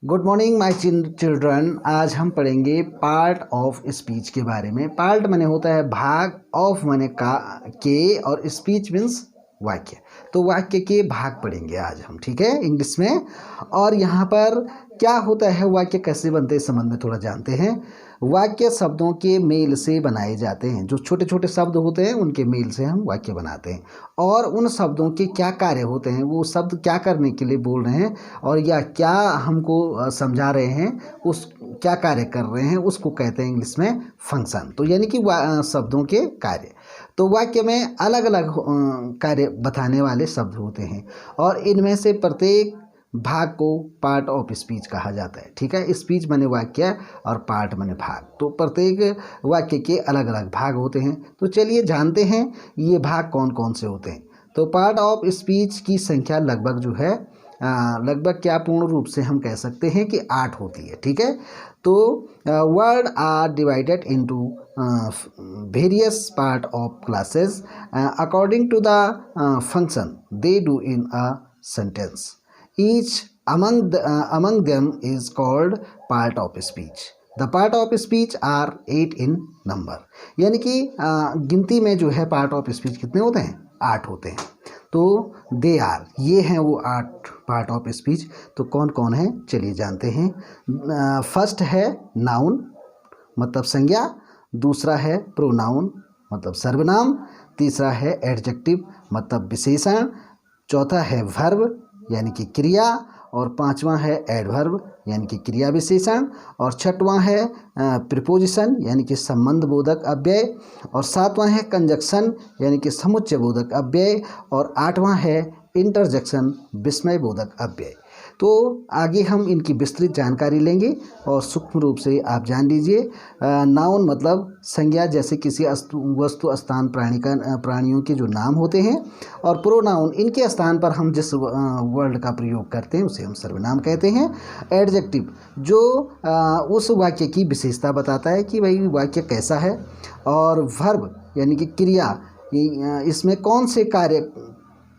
Good morning my children. आज हम पढ़ेंगे पार्ट ऑफ स्पीच के बारे में। पार्ट माने होता है भाग, ऑफ माने का के, और स्पीच मीन्स वाक्य। तो वाक्य के भाग पढ़ेंगे आज हम, ठीक है, इंग्लिश में। और यहाँ पर क्या होता है, वाक्य कैसे बनते हैं इस संबंध में थोड़ा जानते हैं। वाक्य शब्दों के मेल से बनाए जाते हैं। जो छोटे छोटे शब्द होते हैं उनके मेल से हम वाक्य बनाते हैं। और उन शब्दों के क्या कार्य होते हैं, वो शब्द क्या करने के लिए बोल रहे हैं और या क्या हमको समझा रहे हैं, उस क्या कार्य कर रहे हैं, उसको कहते हैं इंग्लिश में फंक्शन। तो यानी कि शब्दों के कार्य। तो वाक्य में अलग अलग कार्य बताने वाले शब्द होते हैं और इनमें से प्रत्येक भाग को पार्ट ऑफ स्पीच कहा जाता है, ठीक है। स्पीच माने वाक्य और पार्ट माने भाग। तो प्रत्येक वाक्य के अलग अलग भाग होते हैं। तो चलिए जानते हैं ये भाग कौन कौन से होते हैं। तो पार्ट ऑफ स्पीच की संख्या लगभग जो है लगभग क्या पूर्ण रूप से हम कह सकते हैं कि 8 होती है, ठीक है। तो word are divided into various part of classes according to the function they do in a sentence. Each among them is called part of speech. The part of speech are 8 in number. यानी कि गिनती में जो है part of speech कितने होते हैं, 8 होते हैं। तो दे आर, ये हैं वो 8 पार्ट ऑफ स्पीच। तो कौन कौन है चलिए जानते हैं। फर्स्ट है नाउन मतलब संज्ञा, दूसरा है प्रोनाउन मतलब सर्वनाम, तीसरा है एडजेक्टिव मतलब विशेषण, चौथा है वर्ब यानी कि क्रिया, और पांचवा है एडवर्ब यानी कि क्रिया विशेषण, और छठवां है प्रीपोजिशन यानी कि संबंध बोधक अव्यय, और सातवां है कंजक्शन यानी कि समुच्चय बोधक अव्यय, और आठवां है इंटरजेक्शन विस्मय बोधक अव्यय। तो आगे हम इनकी विस्तृत जानकारी लेंगे और सूक्ष्म रूप से आप जान लीजिए। नाउन मतलब संज्ञा, जैसे किसी वस्तु स्थान प्राणियों के जो नाम होते हैं, और प्रोनाउन इनके स्थान पर हम जिस वर्ड का प्रयोग करते हैं उसे हम सर्वनाम कहते हैं। एडजेक्टिव जो उस वाक्य की विशेषता बताता है कि भाई वाक्य कैसा है, और वर्ब यानी कि क्रिया, इसमें कौन से कार्य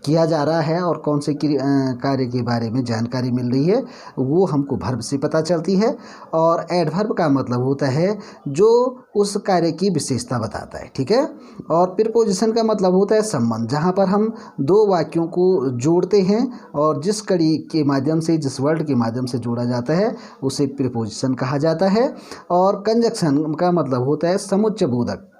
किया जा रहा है और कौन से कार्य के बारे में जानकारी मिल रही है, वो हमको वर्ब से पता चलती है। और एडवर्ब का मतलब होता है जो उस कार्य की विशेषता बताता है, ठीक है। और प्रीपोजिशन का मतलब होता है संबंध, जहाँ पर हम दो वाक्यों को जोड़ते हैं और जिस कड़ी के माध्यम से, जिस वर्ड के माध्यम से जोड़ा जाता है उसे प्रीपोजिशन कहा जाता है। और कंजक्शन का मतलब होता है समुच्चय बोधक,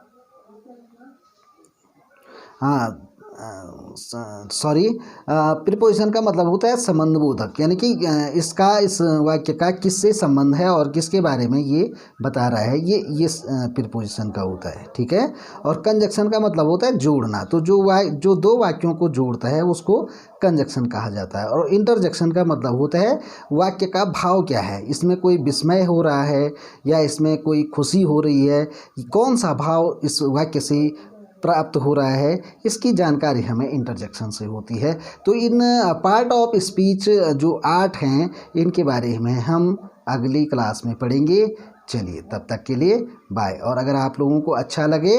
प्रीपोजिशन का मतलब होता है संबंध बोधक, यानी कि इस वाक्य का किससे संबंध है और किसके बारे में ये बता रहा है, ये प्रीपोजिशन का होता है, ठीक है। और कंजक्शन का मतलब होता है जोड़ना। तो जो दो वाक्यों को जोड़ता है उसको कंजक्शन कहा जाता है। और इंटरजेक्शन का मतलब होता है वाक्य का भाव क्या है, इसमें कोई विस्मय हो रहा है या इसमें कोई खुशी हो रही है, कौन सा भाव इस वाक्य से प्राप्त हो रहा है, इसकी जानकारी हमें इंटरजेक्शन से होती है। तो इन पार्ट ऑफ स्पीच जो 8 हैं इनके बारे में हम अगली क्लास में पढ़ेंगे। चलिए तब तक के लिए बाय। और अगर आप लोगों को अच्छा लगे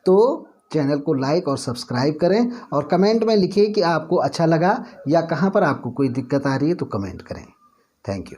तो चैनल को लाइक और सब्सक्राइब करें, और कमेंट में लिखिए कि आपको अच्छा लगा या कहाँ पर आपको कोई दिक्कत आ रही है तो कमेंट करें। Thank you.